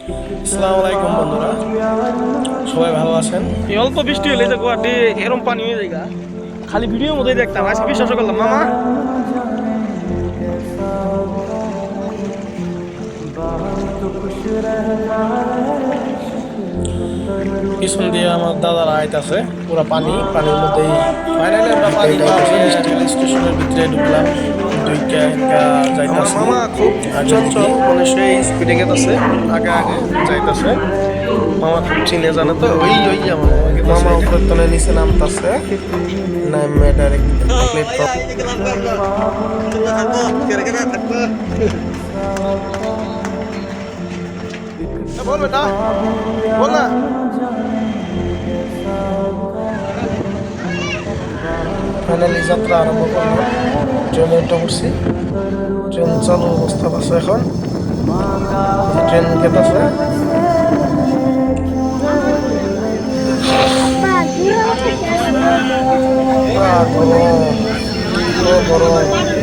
আসসালামু আলাইকুম বন্ধুরা, সবাই ভালো আছেন? এই অল্প বৃষ্টি হলে যে গুয়াহাটি এরম পানি হয়ে যায় গা। খালি ভিডিওর মধ্যেই দেখতাম, আজকে বিশ্বাস করলাম মামা। পিছন দিয়ে আমার দাদার আইতাছে পুরা পানির মধ্যেই। ফাইনালি আমরা পানি পার হয়ে রেল স্টেশনের ভিতরে ঢুকলাম। দুইটা আমার যাইতাছি মামা খুব আগে চঞ্চল, দিকে। মানে সেই স্পিডে গেতেছে, আগে আগে যাইতেছে। মামা খুব চিনে জানে তো, ওই ওই আমার মামা উপর তলে নিচে নামতাছে, নামে ডাইরেক্ট প্লেটফর্ম। বলবে না, বল না। ফাইনালি যাত্রা আরম্ভ করলাম। ট্রেনে উঠে পড়ছি। ট্রেন চালু অবস্থা আছে এখন। ট্রেন গেতাছে। গরম, গরম।